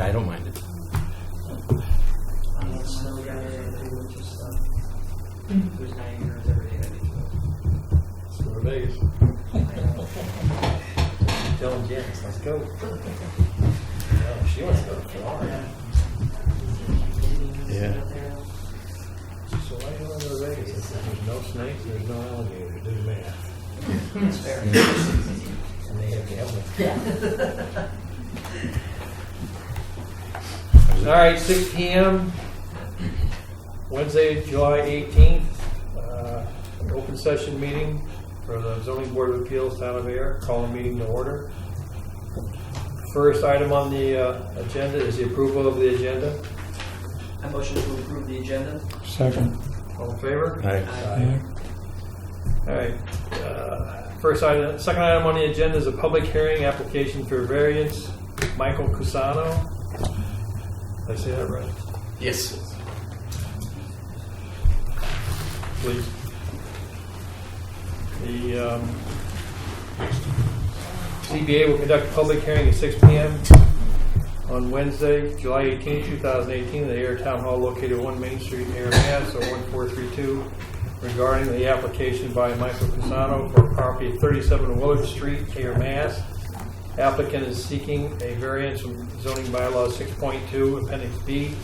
Yeah, I don't mind it. There's 9 years every day. Let's go to Vegas. Telling Janice, let's go. No, she wants to go to Florida. Yeah. So why do you want to go to Vegas? If there's no snakes, there's no alligators. Do the math. That's fair. And they have gambling. All right, 6 p.m. Wednesday, July 18th. An open session meeting for the Zoning Board of Appeals, Town of Ayer. Call the meeting to order. First item on the agenda is the approval of the agenda. I motion to approve the agenda. Second. All in favor? Aye. Aye. All right. Second item on the agenda is a public hearing application for variance. Michael Cusano. Did I say that right? Yes. Please. The CBA will conduct a public hearing at 6 p.m. on Wednesday, July 18, 2018, at the Ayer Town Hall located at 1 Main Street, Ayer, Mass. 01432, regarding the application by Michael Cusano for property at 37 Willard Street, Ayer, Mass. Applicant is seeking a variance from zoning bylaw 6.2, Appendix B,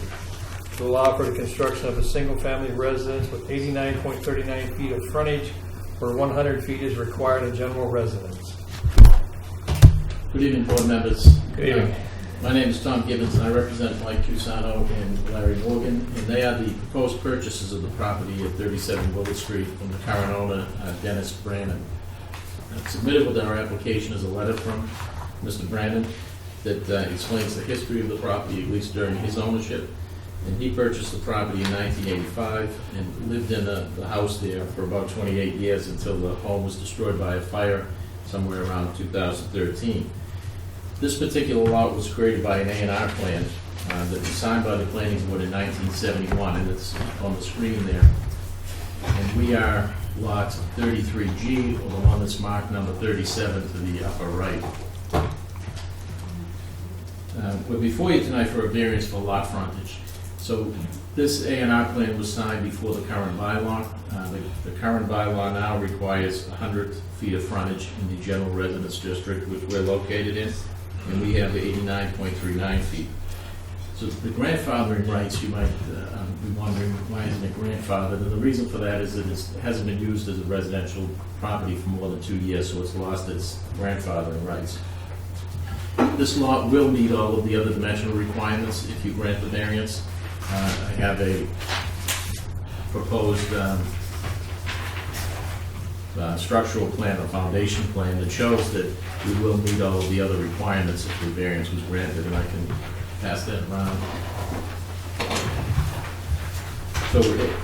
to allow for the construction of a single-family residence with 89.39 feet of frontage, where 100 feet is required in general residence. Good evening, board members. Good evening. My name is Tom Gibbons, and I represent Mike Cusano and Larry Morgan, and they are the proposed purchasers of the property at 37 Willard Street from the current owner, Dennis Brandon. Submitted with our application is a letter from Mr. Brandon that explains the history of the property, at least during his ownership. And he purchased the property in 1985 and lived in the house there for about 28 years until the home was destroyed by a fire somewhere around 2013. This particular lot was created by an A&R plan that was signed by the planning board in 1971, and it's on the screen there. And we are lot 33G, or the one that's marked number 37 to the upper right. We're before you tonight for a variance for lot frontage. So this A&R plan was signed before the current bylaw. The current bylaw now requires 100 feet of frontage in the general residence district, which we're located in, and we have 89.39 feet. So the grandfathering rights, you might be wondering, why isn't it grandfathered? And the reason for that is that it hasn't been used as a residential property for more than 2 years, so it's lost its grandfathering rights. This lot will meet all of the other dimensional requirements if you grant the variance. I have a proposed structural plan, or foundation plan, that shows that we will meet all of the other requirements if the variance was granted, and I can pass that around. So,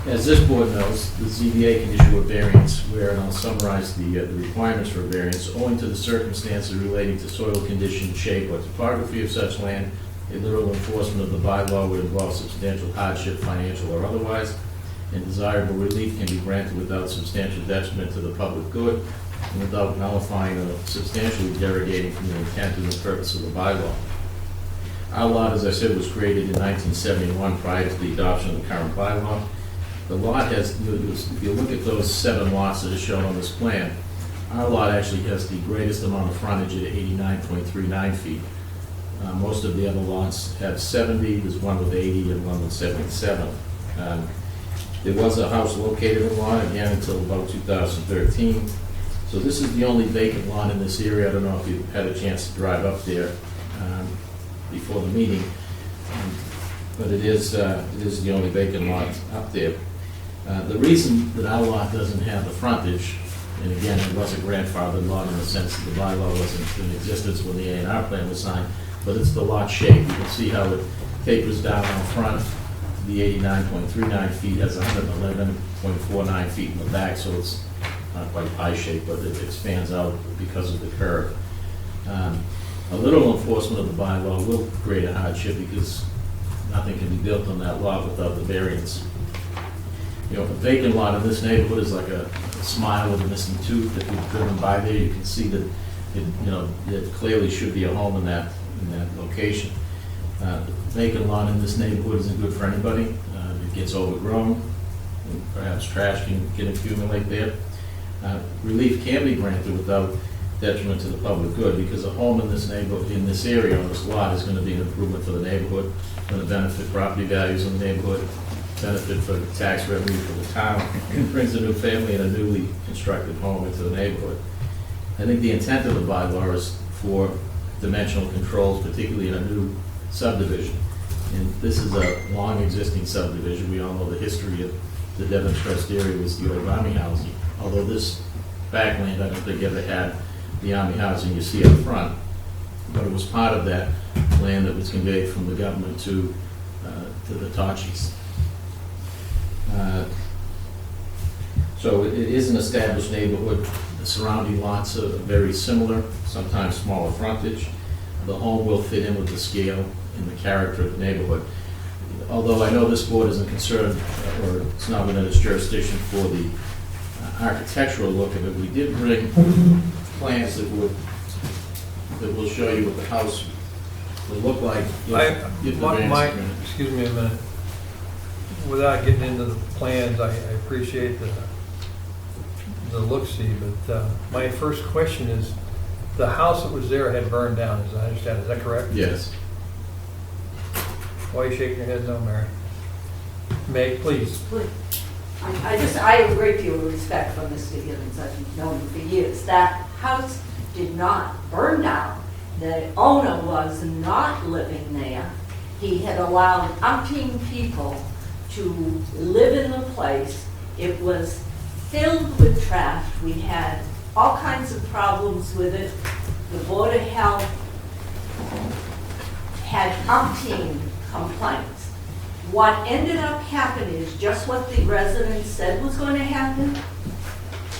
as this board knows, the ZBA can issue a variance where, and I'll summarize the requirements for a variance, owing to the circumstances relating to soil condition, shape, or topography of such land. A literal enforcement of the bylaw would involve substantial hardship, financial or otherwise, and desirable relief can be granted without substantial detriment to the public good and without nullifying or substantially derogating from the intent and the purpose of the bylaw. Our lot, as I said, was created in 1971 prior to the adoption of the current bylaw. The lot has, if you look at those 7 lots that are shown on this plan, our lot actually has the greatest amount of frontage at 89.39 feet. Most of the other lots have 70, there's one with 80 and one with 77. There was a house located in the lot, again, until about 2013. So this is the only vacant lot in this area. I don't know if you've had a chance to drive up there before the meeting, but it is the only vacant lot up there. The reason that our lot doesn't have the frontage, and again, it was a grandfathered lot in the sense that the bylaw wasn't in existence when the A&R plan was signed, but it's the lot shape. You can see how it tapers down on front. The 89.39 feet has 111.49 feet in the back, so it's not quite pie-shaped, but it expands out because of the curve. A literal enforcement of the bylaw will create a hardship because nothing can be built on that lot without the variance. You know, a vacant lot in this neighborhood is like a smile with a missing tooth. If you've driven by there, you can see that it clearly should be a home in that location. Vacant lot in this neighborhood isn't good for anybody. It gets overgrown, and perhaps trash can accumulate there. Relief can be granted without detriment to the public good, because a home in this neighborhood, in this area, on this lot, is going to be an improvement for the neighborhood, going to benefit property values in the neighborhood, benefit for tax revenue for the town, and brings a new family and a newly constructed home into the neighborhood. I think the intent of the bylaw is for dimensional controls, particularly in a new subdivision. And this is a long existing subdivision. We all know the history of the Devon's Crest area was the old Army housing. Although this backland, I don't think ever had the Army housing you see up front. But it was part of that land that was conveyed from the government to the Tachis. So it is an established neighborhood. The surrounding lots are very similar, sometimes smaller frontage. The home will fit in with the scale and the character of the neighborhood. Although I know this board isn't concerned, or it's not within its jurisdiction for the architectural look of it, we did bring plans that will show you what the house will look like if the variance is granted. Excuse me a minute. Without getting into the plans, I appreciate the look-see, but my first question is, the house that was there had burned down, as I understand. Is that correct? Yes. Why are you shaking your head no, Mary? Meg, please. I have a great deal of respect for Mr. Gibbons. I've known him for years. That house did not burn down. The owner was not living there. He had allowed umpteen people to live in the place. It was filled with trash. We had all kinds of problems with it. The Board of Health had umpteen complaints. What ended up happening is just what the residents said was going to happen.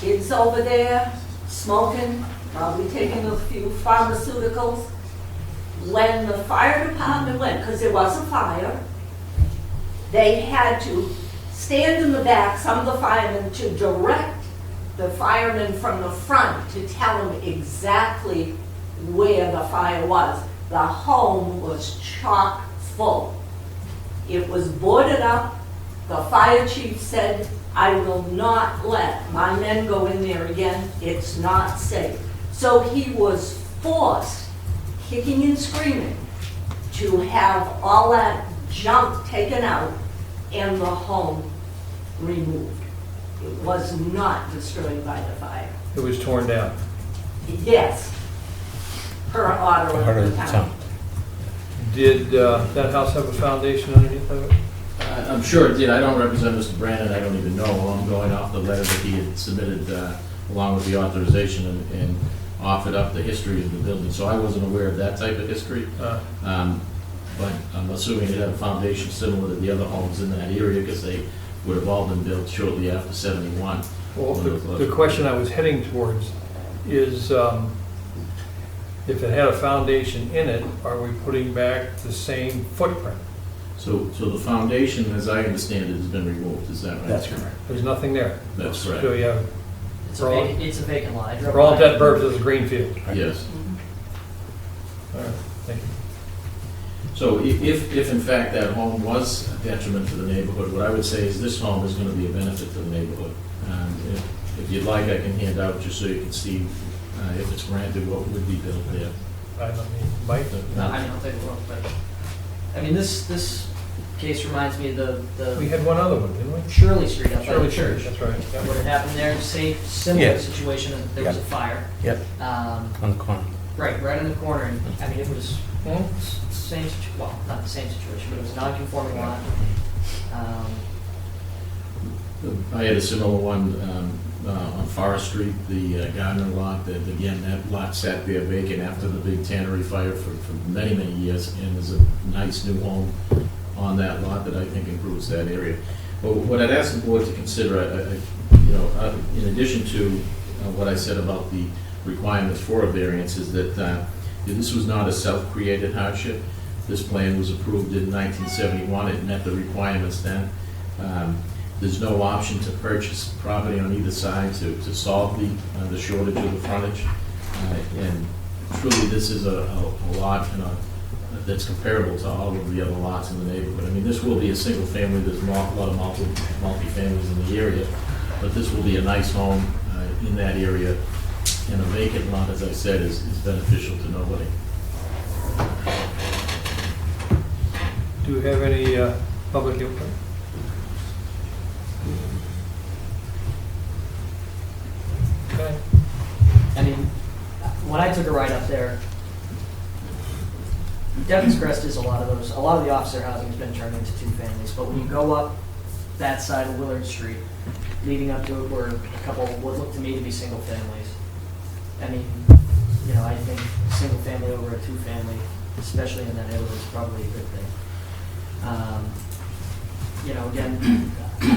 Kids over there smoking, probably taking a few pharmaceuticals. When the fire department went, because there was a fire, they had to stand in the back, some of the firemen, to direct the firemen from the front to tell them exactly where the fire was. The home was chock full. It was boarded up. The fire chief said, I will not let my men go in there again. It's not safe. So he was forced, kicking and screaming, to have all that junk taken out and the home removed. It was not destroyed by the fire. It was torn down. Yes, per order of the town. Did that house have a foundation underneath of it? I'm sure it did. I don't represent Mr. Brandon. I don't even know. I'm going off the letter that he had submitted along with the authorization and offered up the history of the building. So I wasn't aware of that type of history. But I'm assuming it had a foundation similar to the other homes in that area, because they would have all been built shortly after 71. Well, the question I was heading towards is, if it had a foundation in it, are we putting back the same footprint? So the foundation, as I understand it, has been removed. Is that right? That's correct. There's nothing there. That's correct. So you have, It's a vacant lot. I drove for all by. intents and purposes, a green field. Yes. All right, thank you. So if in fact that home was a detriment to the neighborhood, what I would say is this home is going to be a benefit to the neighborhood. If you'd like, I can hand out just so you can see if it's granted what would be built there. I don't mean, Mike? No, I mean, I'll take a look, but, I mean, this case reminds me of We the had one other one, didn't we? Shirley Street up by Shirley the church. Church, that's right. Yep. What had happened there, similar Yeah. situation, there was a fire. Yep, Um, on the corner. right in the corner, and, I mean, it was Hmm? same, well, not the same situation, but it was a non-conforming lot. I had a similar one on Forest Street, the Gardner lot. That again, that lot sat there vacant after the big tannery fire for many, many years, and there's a nice new home on that lot that I think improves that area. But what I'd ask the board to consider, in addition to what I said about the requirements for a variance, is that this was not a self-created hardship. This plan was approved in 1971. It met the requirements then. There's no option to purchase property on either side to solve the shortage of the frontage. And truly, this is a lot in that's comparable to all of the other lots in the neighborhood. I mean, this will be a single family, there's a lot of multi-families in the area, but this will be a nice home in that area, and a vacant lot, as I said, is beneficial to nobody. Do we have any public input? Okay. I mean, when I took a ride up there, Devon's Crest is a lot of the officer housing has been turned into two families, but when you go up that side of Willard Street, leading up to it were a couple, what looked to me to be single families. I mean, you know, I think single family over a two family, especially in that neighborhood, is probably a good thing. You know, again,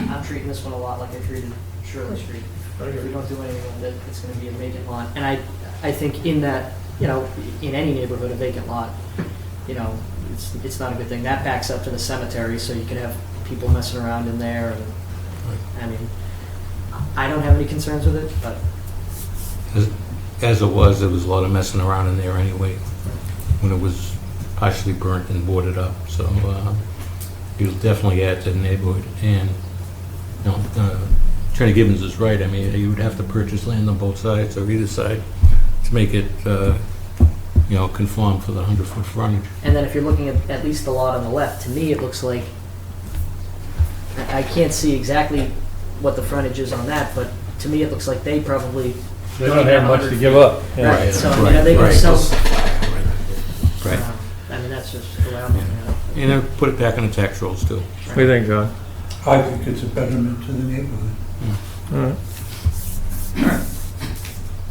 I'm treating this one a lot like I treated Shirley Street. If we don't do anything with it, it's gonna be a vacant lot. And I think in that, you know, in any neighborhood, a vacant lot, you know, it's not a good thing. That backs up to the cemetery, so you can have people messing around in there. And I mean, I don't have any concerns with it, but As it was, there was a lot of messing around in there anyway, when it was partially burnt and boarded up. So it'll definitely add to the neighborhood. And you know, Attorney Gibbons is right. I mean, you would have to purchase land on both sides or either side to make it, you know, conform for the 100-foot frontage. and then if you're looking at least the lot on the left, to me it looks like I can't see exactly what the frontage is on that, but to me it looks like they probably They don't have much to give up. Yeah. Right. So I mean, are they going to Right. sell? Right. I mean, that's just the way I'm looking at it. And then put it back on the tax rolls too. What do you think, John? I think it's a betterment to the neighborhood. All right.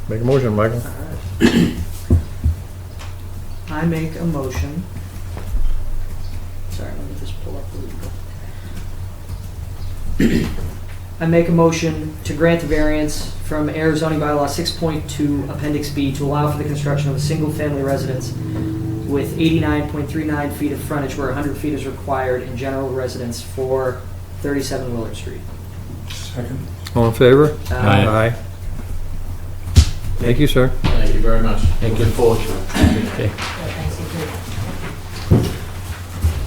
Make a motion, Michael. All right. I make a motion. Sorry, let me just pull up the legal. I make a motion to grant the variance from Ayer zoning bylaw 6.2 Appendix B to allow for the construction of a single-family residence with 89.39 feet of frontage where 100 feet is required in general residence for 37 Willard Street. Second. All in favor? Aye. Thank you, sir. Thank you very much. Thank you. Looking forward to it. Okay.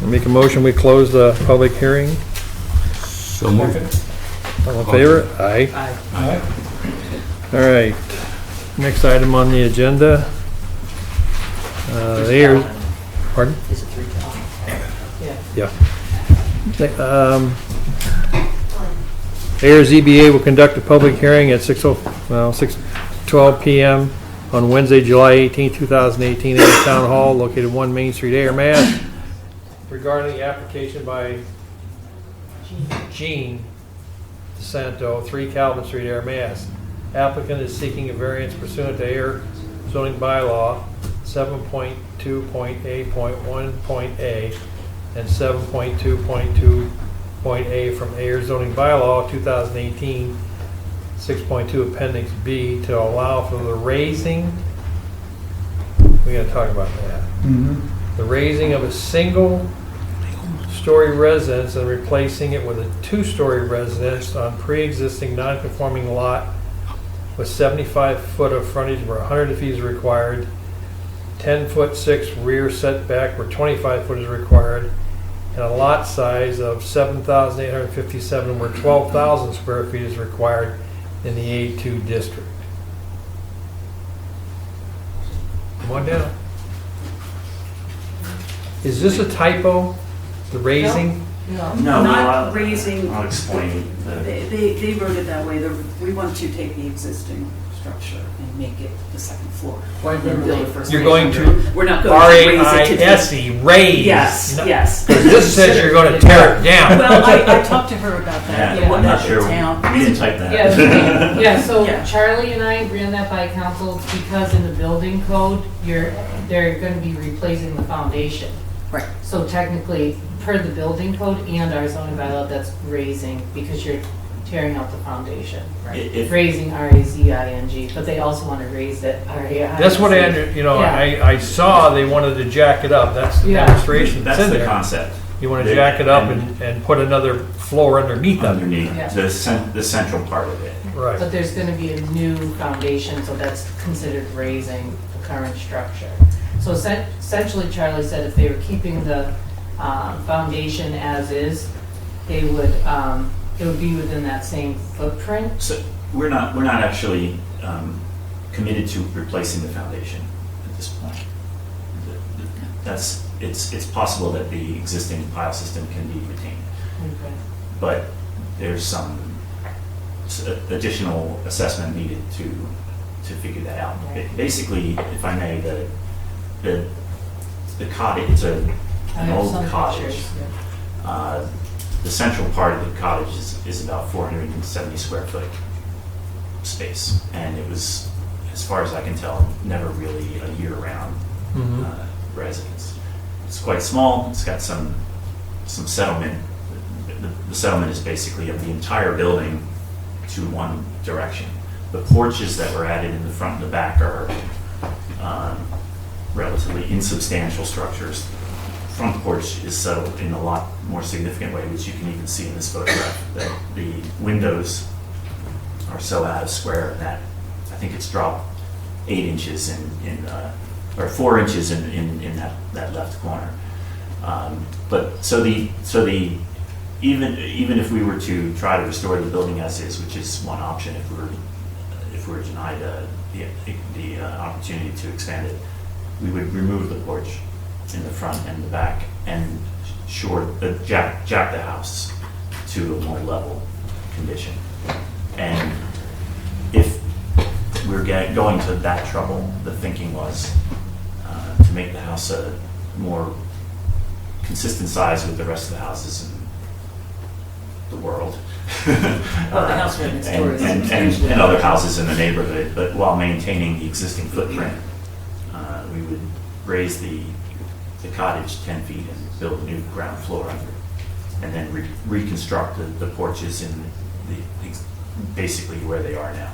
I make a motion, we close the public hearing. So moved. All in favor? Aye. Aye. Aye. All right. Next item on the agenda. Ayer, pardon? Is it 3:10? Yeah. Yeah. Ayer ZBA will conduct a public hearing at 6:12 p.m. on Wednesday, July 18, 2018, at Town Hall, located 1 Main Street, Ayer, Mass. Regarding the application by Jean DeSanto, 3 Calvin Street, Ayer, Mass. Applicant is seeking a variance pursuant to Ayer zoning bylaw 7.2.A.1.A and 7.2.2.A from Ayer zoning bylaw 2018 6.2 Appendix B to allow for the raising. We got to talk about that. The raising of a single-story residence and replacing it with a 2-story residence on pre-existing non-conforming lot with 75 foot of frontage where 100 feet is required, 10-foot 6 rear setback where 25 foot is required, and a lot size of 7,857 where 12,000 square feet is required in the A2 district. Come on down. Is this a typo, the raising? No, Not well, raising, I'll explain. they wrote it that way. We want to take the existing structure and make it the second floor. Why didn't we build it first? You're going to We're not going to raise it to. R-A-I-S-E, raise. Yes, No, yes. this says you're going to tear it down. Well, I talked to her about that. Yeah, I'm not at the sure. town. You didn't type that. Yeah, so Yeah. Charlie and I ran that by council because in the building code, they're gonna be replacing the foundation. Right. So technically, per the building code and our zoning bylaw, that's raising because you're tearing out the foundation. If- Raising, R-A-Z-I-N-G, but they also wanna raise it R-A-I-Z. That's what I saw they wanted to jack it up. That's the Yeah. demonstration that's That's in the there. concept. You want to jack it up and put another floor underneath of it. Underneath, Yeah. the central part of it. Right. But there's gonna be a new foundation, so that's considered raising the current structure. So essentially, Charlie said if they were keeping the foundation as is, they would, it would be within that same footprint. So we're not actually committed to replacing the foundation at this point. It's possible that the existing pile system can be retained, Okay. but there's some additional assessment needed to figure that out. Basically, if I may, the cottage, it's I an have old some cottage. pictures, yeah. The central part of the cottage is about 470 square foot space, and it was, as far as I can tell, never really a year-round residence. It's quite small. It's got some settlement. The settlement is basically of the entire building to one direction. The porches that were added in the front and the back are relatively insubstantial structures. Front porch is settled in a lot more significant way, which you can even see in this photograph, that the windows are so out of square that I think it's dropped 8 inches or 4 inches in that left corner. But even if we were to try to restore the building as is, which is one option if we're denied the opportunity to expand it, we would remove the porch in the front and the back and jack the house to a more level condition. And if we're going to that trouble, the thinking was to make the house a more consistent size with the rest of the houses in the world. Well, the house right next door is and other houses in the neighborhood, but while maintaining the existing footprint, we would raise the cottage 10 feet and build a new ground floor under it, and then reconstruct the porches in basically where they are now.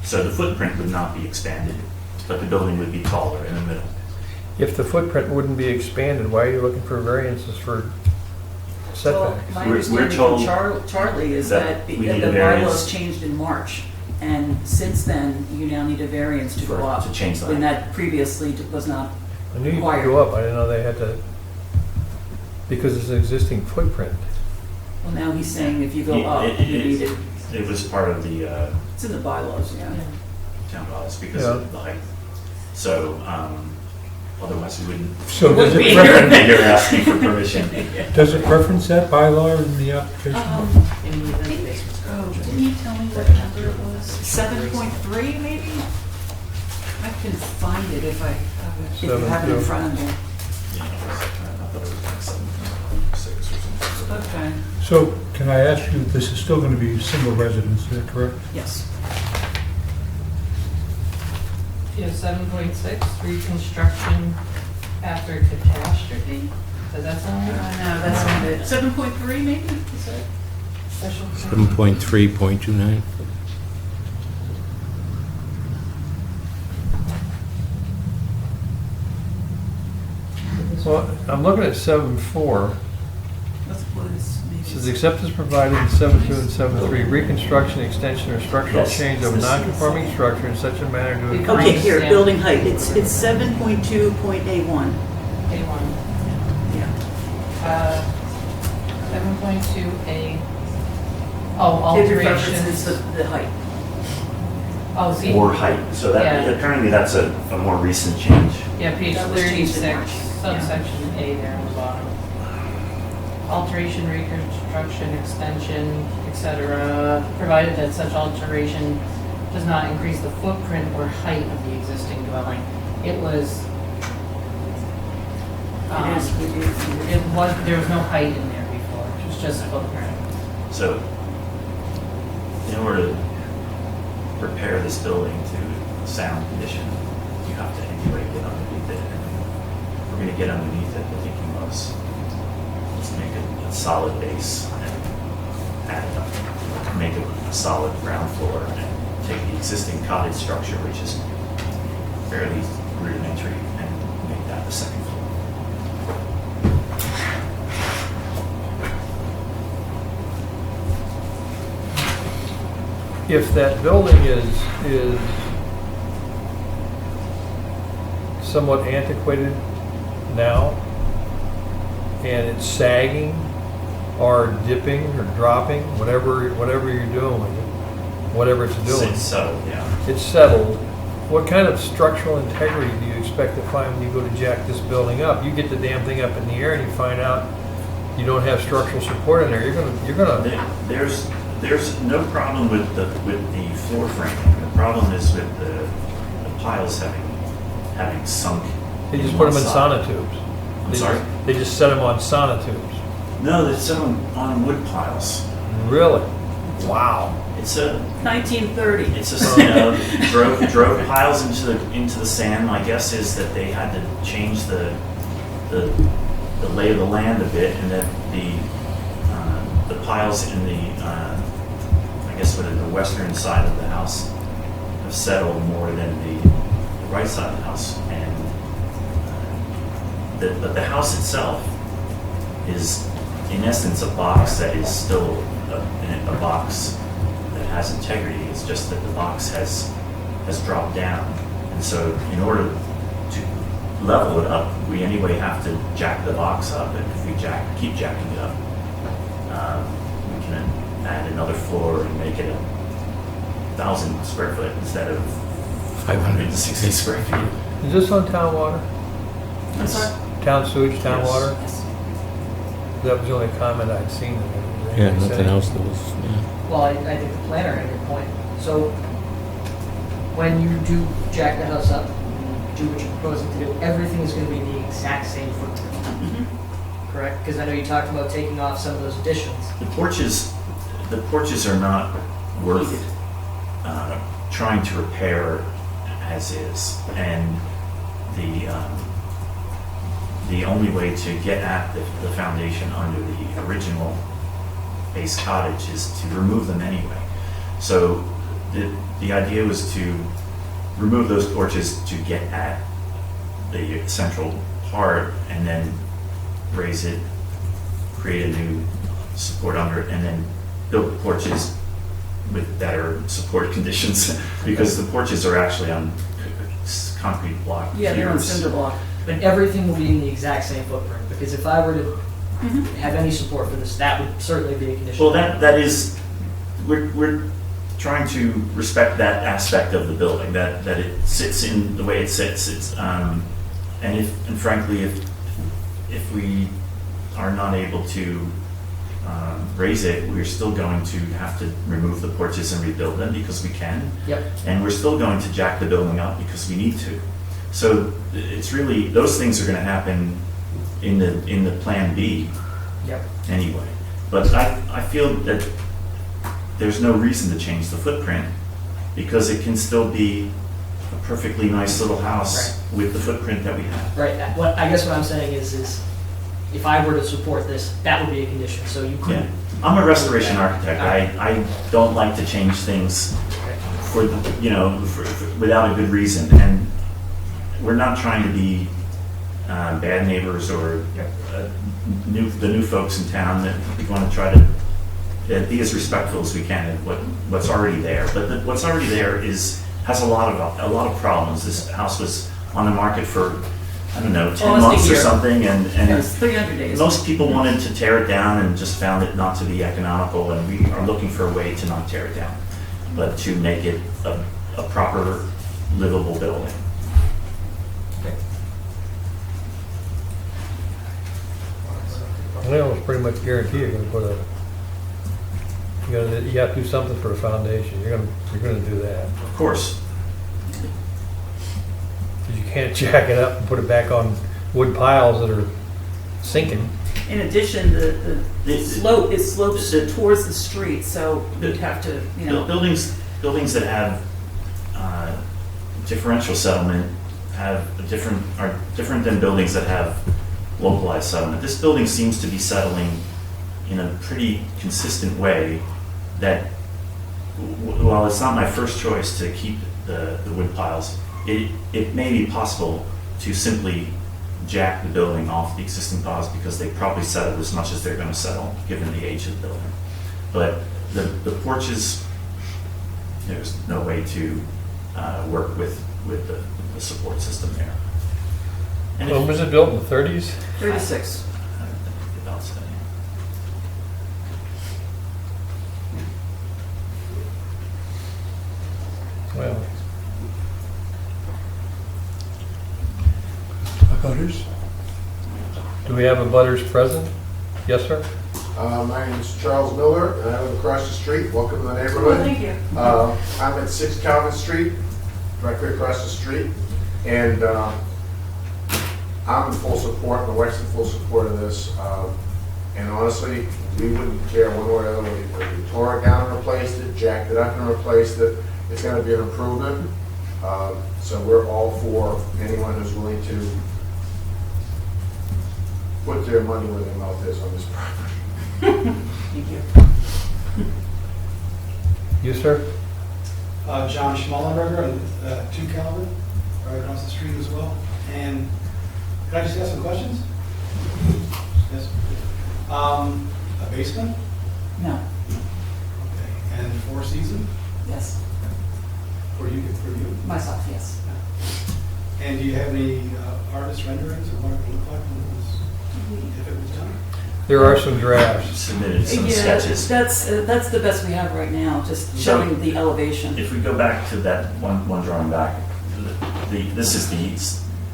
So the footprint would not be expanded, but the building would be taller in the middle. If the footprint wouldn't be expanded, why are you looking for variances for Well, setbacks? my We're understanding told from Charlie is that that we the need a variance. bylaws changed in March, and since then, you now need a variance to go up. To change the When height. that previously was not. I knew you could required. go up, I didn't know they had to, because it's an existing footprint. Well, now he's saying if you go up, you need it. It was part of the It's in the bylaws, yeah. town bylaws because Yeah. of the height. So otherwise we wouldn't So does Would be. it, be here asking for permission. does it reference that bylaw in the application? In the basement. Oh, didn't you tell me what number it was? 7.3, maybe? I can find it if you have it in 7.2. front of me. Yeah, I thought it was like 7.6 or something. Okay, So can I ask you, this is still going to be single residence, is that correct? yes. Yeah, 7.6, reconstruction after catastrophe. Does that sound No, right? that's not it. 7.3, maybe? Is that? Special permit? 7.3.29. Well, I'm looking at 7.4. That's what it is, maybe. It says acceptance provided in 7.2 and 7.3, reconstruction, extension, or structural Yes. change of a non-conforming structure in such a manner to Okay. Okay, here, Yeah. building height, it's 7.2.A1. A1. Yeah. 7.2A. Oh, It references alterations. the height. Oh, see, Or height. So that Yeah. apparently that's a more recent change. yeah, page That was changed in 36, March. subsection A there on the bottom. Alteration, reconstruction, extension, etc., provided that such alteration does not increase the footprint or height of the existing dwelling. It was, It is, there was no height in there before, it was just footprint. So in order to prepare this building to sound condition, you have to anyway get underneath it. And if we're going to get underneath it, the thinking was let's make a solid base and make a solid ground floor and take the existing cottage structure, which is fairly rudimentary, and make that the second floor. If that building is somewhat antiquated now, and it's sagging or dipping or dropping, whatever you're doing with it, whatever it's doing. It's settled, yeah. It's settled. What kind of structural integrity do you expect to find when you go to jack this building up? You get the damn thing up in the air and you find out you don't have structural support in there. You're gonna. There's no problem with the floor framing. The problem is with the piles having sunk. They just in put them one in side. sonotubes. I'm sorry? They just set them on sonotubes. No, they set them on wood piles. Really? Wow. It's a 1930. It's a, you know, drove piles into the sand. My guess is that they had to change the lay of the land a bit, and that the piles in the I guess the western side of the house have settled more than the right side of the house, and but the house itself is in essence a box that is still a box that has integrity. It's just that the box has dropped down, and so in order to level it up, we anyway have to jack the box up, and if we keep jacking it up, we can add another floor and make it 1,000 square foot instead of 560 square feet. Is this on town water? I'm sorry? Town sewage, town Yes. water? Yes. That was the only comment I'd seen. Yeah, nothing else that was, yeah. Well, I think the planner had a good point. So when you do jack the house up, do what you're proposing to do, everything is going to be the exact same footprint, correct? Because I know you talked about taking off some of those additions. The porches are not worth trying to repair as is, and the only way to get at the foundation under the original base cottage is to remove them anyway. So the idea was to remove those porches to get at the central part, and then raise it, create a new support under it, and then build porches with better support conditions because the porches are actually on concrete block Yeah, they're on piers. cinder block. But everything will be in the exact same footprint, because if I were to have any support for this, that would certainly be a condition. Well, that is, we're trying to respect that aspect of the building, that it sits in the way it sits. It's and frankly, if we are not able to raise it, we're still going to have to remove the porches and rebuild them because we can. Yep. And we're still going to jack the building up because we need to. So it's really, those things are going to happen in the Plan B Yep. anyway. But I feel that there's no reason to change the footprint because it can still be a perfectly nice little house with the footprint that we have. Right. What I guess what I'm saying is if I were to support this, that would be a condition. So you Yeah. couldn't. I'm a restoration architect. I don't like to change things for without a good reason, and we're not trying to be bad neighbors or the new folks in town. That we want to try to be as respectful as we can of what's already there. But what's already there has a lot of problems. This house was on the market for 10 Almost a months or year. something, and It was 300 days. most people wanted to tear it down and just found it not to be economical, and we are looking for a way to not tear it down, but to make it a proper livable building. They almost pretty much guarantee you're gonna put you have to do something for a foundation. You're gonna do that. Of course, Because you can't jack it up and put it back on wood piles that are sinking. In addition, the It- slope is sloped it- towards the street, so you'd have to, buildings that have differential settlement are different than buildings that have localized settlement. This building seems to be settling in a pretty consistent way that, while it's not my first choice to keep the wood piles, it may be possible to simply jack the building off the existing piles because they probably settled as much as they're going to settle given the age of the building. But the porches, there's no way to work with the support system there. And When was it built, in the 30s? 36. About so, Well, Butters? do we have a butters present? Yes, sir? My name is Charles Miller, and I live across the street. Welcome to the neighborhood. Thank you. I'm at 6 Calvin Street, directly across the street, and I'm in full support, the West's in full support of this. And honestly, we wouldn't care one way or the other whether we tore it down and replaced it, jacked it up and replaced it. It's going to be an improvement. So we're all for anyone who's willing to put their money where their mouth is on this property. Thank you. You, sir? John Schmallenberger, 2 Calvin, right across the street as well. And can I just ask some questions? Yes. A basement? No, Okay. And 4 season yes, for you? myself, yes. And do you have any artist renderings of what it would look like if it was done? There are some drafts. Submitted some Yeah, sketches. that's the best we have right now, just showing the elevation. If we go back to that one drawing back, this is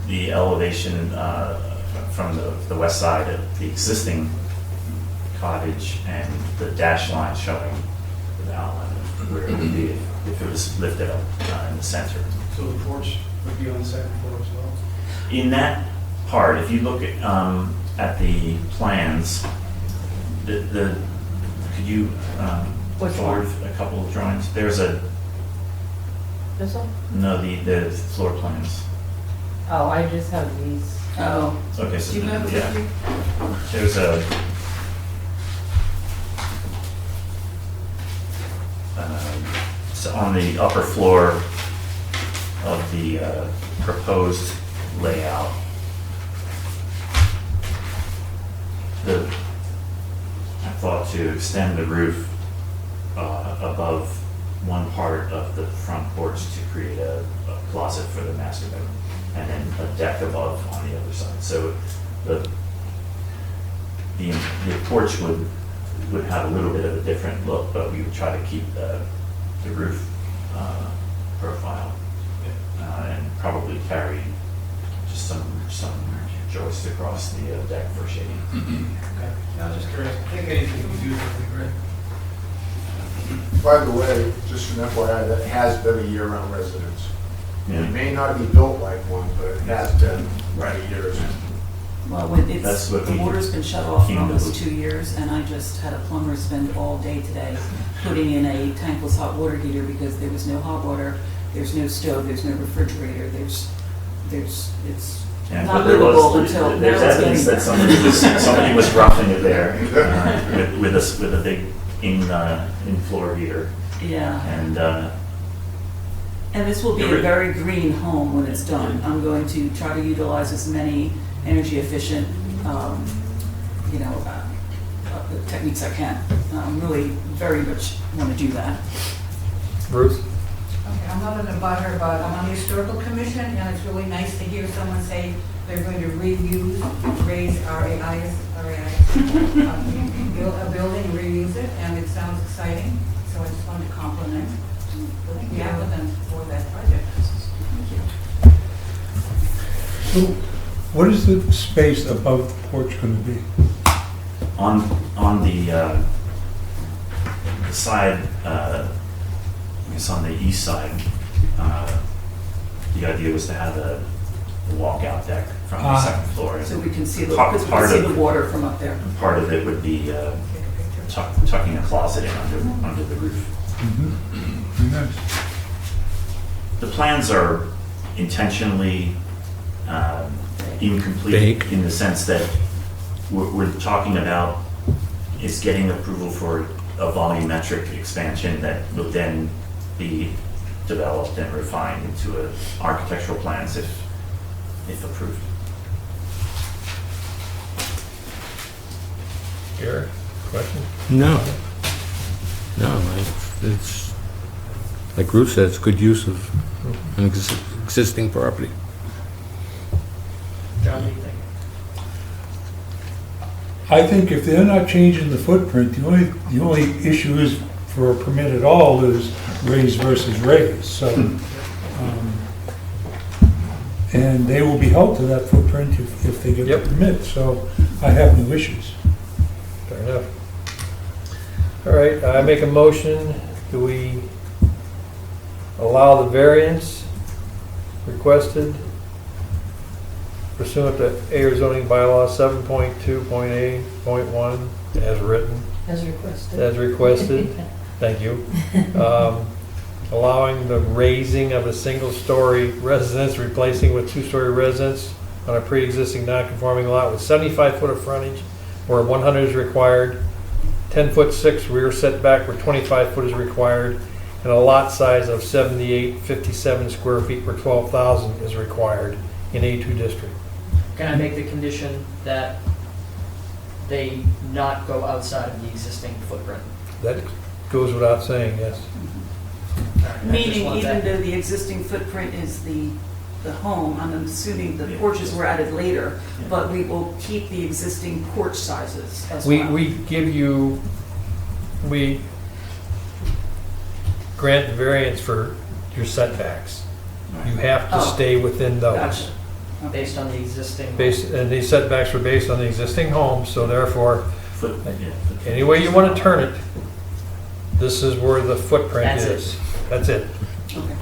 the elevation from the west side of the existing cottage, and the dash line showing the outline of where it would be if it was lifted up in the center. So the porch would be on the second floor as well? In that part, if you look at the plans, could you Which forward one? a couple of drawings? There's a, This one? no, the floor plans. Oh, I just have these. Oh, Okay, so do you have it yeah, with you? there's a so on the upper floor of the proposed layout, I thought to extend the roof above one part of the front porch to create a closet for the master bedroom, and then a deck above on the other side. So the porch would have a little bit of a different look, but we would try to keep the roof profile, and probably carry just some joists across the deck for shading. Okay. I was just curious. I think anything you do would be great. By the way, just an FYI, that has been a year-round residence. Yeah. It may not be built like one, but it has been for years. Well, when That's what the we water's been shut off for came to almost believe. 2 years, and I just had a plumber spend all day today putting in a tankless hot water heater because there was no hot water, there's no stove, there's no refrigerator, it's Yeah, not but there livable was, until now there's it's evidence getting that there. somebody was roughing it there with a big in-floor heater, Yeah, and and this will be You're a right. very green home when it's done. I'm going to try to utilize as many energy efficient, techniques I can. Really very much want to do that. Ruth? Okay, I'm not an abutter, but I'm on the historical commission, and it's really nice to hear someone say they're going to raise RAIs, build a building, reuse it, and it sounds exciting, so I just wanted to compliment the applicant for that project. So what is the space above the porch going to be? on the side, I guess on the east side, the idea was to have a walkout deck from the second floor. So we can see the, Part- because we part can see of- the water from up there. And part of it would be Take a picture. tucking a closet in under the roof. Very nice. The plans are intentionally incomplete Vague. in the sense that we're talking about is getting approval for a volumetric expansion that will then be developed and refined into architectural plans if approved. Gary, question? No. It's, like Ruth said, it's good use of an existing property. John, John, what do you think? I think if they're not changing the footprint, the only issue is for a permit at all is raise versus raise, so. And they will be held to that footprint if they get the Yep. permit, so I have no issues. Fair enough. All right, I make a motion, do we allow the variance requested pursuant to Ayer zoning bylaw 7.2.8.1 as written, As requested. as requested, thank you. Allowing the raising of a single-story residence, replacing with two-story residence on a pre-existing non-conforming lot with 75 foot of frontage where 100 is required, 10-foot 6 rear setback where 25 foot is required, and a lot size of 7857 square feet where 12,000 is required in A2 district. Can I make the condition that they not go outside of the existing footprint? That goes without saying, yes. All right, I just Meaning want even that. though the existing footprint is the home, I'm assuming the porches were added later, but we will keep the existing porch sizes as well. We grant variance for your setbacks. You have to Oh. stay within those. Gotcha. Based on the existing. And these setbacks were based on the existing home, so therefore, any way you want to turn it, this is where the footprint That's it. is. That's it. Okay.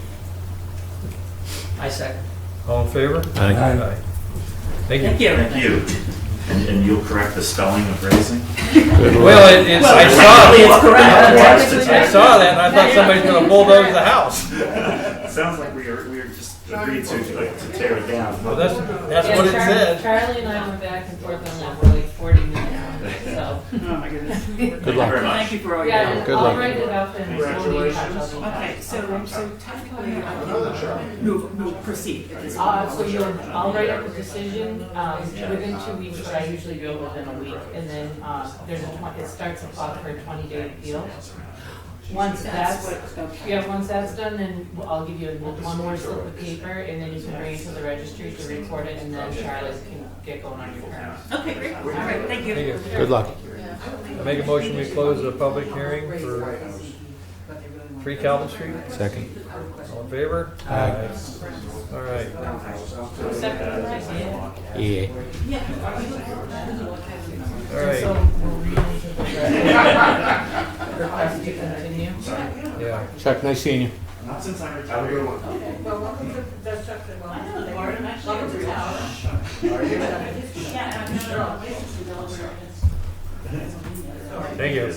I second. All in favor? Aye. Aye. Thank you. Thank you. Thank you. And you'll correct the spelling of raising? Well, it's, I saw Technically, it's it. correct. I saw that and I thought somebody's gonna bulldoze the house. Sounds like we were just agreed to tear it down. Well, that's Yeah, what it said. Charlie and I went back and forth on that for like 40 minutes, so. Oh, my goodness. Good luck. Thank you for all your Yeah, help. and Good I'll luck. write it up and we'll be in touch. I'll be in touch. Okay, so technically, I can proceed at this point. So I'll write up a decision, within 2 weeks, but I usually go within a week, and then, there's it starts a clock for a 20-day appeal. Once that's done, then I'll give you one more slip of paper, and then you can bring it to the registry to record it, and then Charlotte can get going on your permit. Okay, great. All right, thank you. Thank you. Good luck. I make a motion, we close the public hearing for 3 Calvin Street. Second. All in favor? Aye. All right. Yeah. All right. So we'll read into the request to continue. Yeah. Chuck, nice seeing you. Have a good one. Well, welcome to the structure. Welcome to town. Thank you.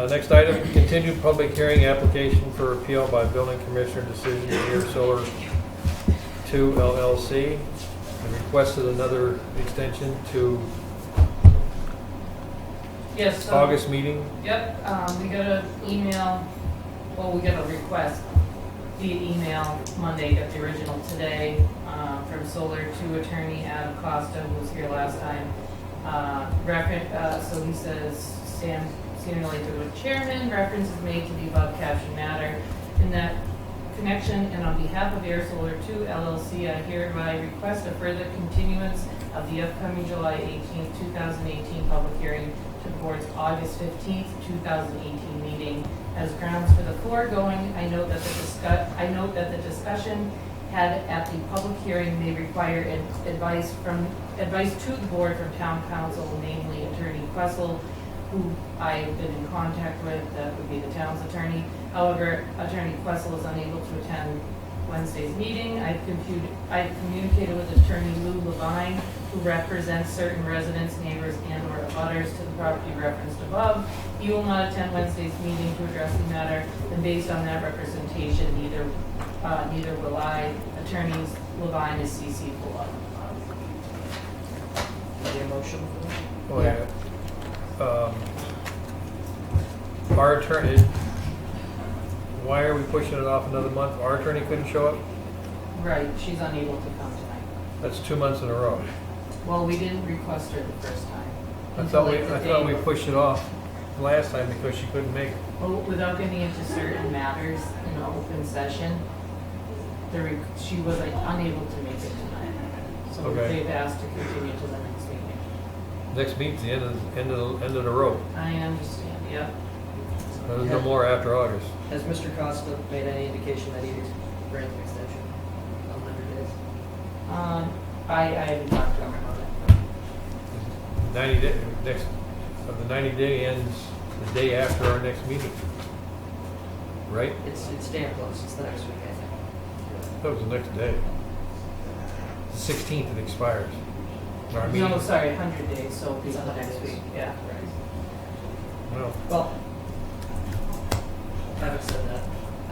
Next item, continued public hearing application for appeal by building commissioner decision to Ayer Solar 2 LLC. They requested another extension to Yes, so. August meeting. Yep, we got an email, well, we got a request via email Monday, got the original today, from Solar 2 attorney Adam Costa, who was here last time. So he says, Senior Lakewood Chairman, reference is made to the above captioned matter. In that connection, and on behalf of Ayer Solar 2 LLC, I hereby request a further continuance of the upcoming July 18th, 2018 public hearing to the board's August 15th, 2018 meeting. As grounds for the foregoing, I note that the discussion had at the public hearing may require advice to the board from town council, namely Attorney Questle, who I've been in contact with, that would be the town's attorney. However, Attorney Questle is unable to attend Wednesday's meeting. I've communicated with Attorney Lou Levine, who represents certain residents, neighbors, and/or abutters to the property referenced above. He will not attend Wednesday's meeting to address the matter, and based on that representation, neither will I. Attorneys Levine is CC below. Any motion? Oh, yeah. Our attorney, why are we pushing it off another month? Our attorney couldn't show up? Right, she's unable to come tonight. That's 2 months in a row. Well, we didn't request her the first time. I Until thought like the we day pushed it off last time because she couldn't make it. Well, without getting into certain matters in an open session, she was unable to make it tonight. So Okay. they've asked to continue to the next meeting. Next meeting's the end of the road. I understand, yep. There's no more after August. Has Mr. Costa made any indication that he'd grant an extension on 100 days? I haven't talked to him about it. 90 day, next, the 90 day ends the day after our next meeting. Right? It's damn close, it's the next week, I think. That was the next day. The 16th it expires. Our No, meeting- sorry, 100 days, so it'll be the next week, yeah. Well, Well, having said that,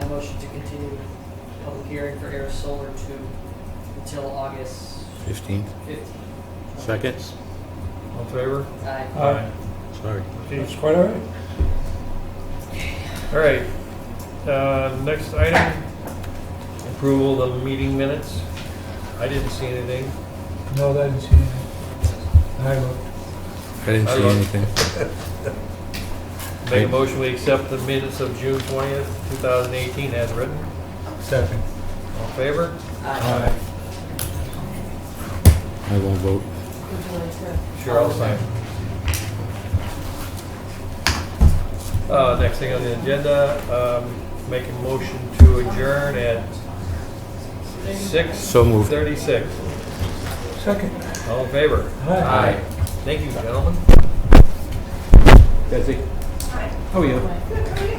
I motion to continue the public hearing for Air Solar until August 15th. 15th. Second? all in favor? Aye. Sorry. It's quite all right. All right. Next item, approval of the meeting minutes. I didn't see anything. No, I didn't see anything. I looked. I didn't I see looked. anything. Make a motion, we accept the minutes of June 20th, 2018 as written. Second. All in favor? Aye. I won't vote. Would you like to? Sure, I'll sign. Next thing on the agenda, make a motion to adjourn at So moved. 6:36. Second. All in favor? Aye. Thank you, gentlemen. Betsy? How are you? Good, how are you?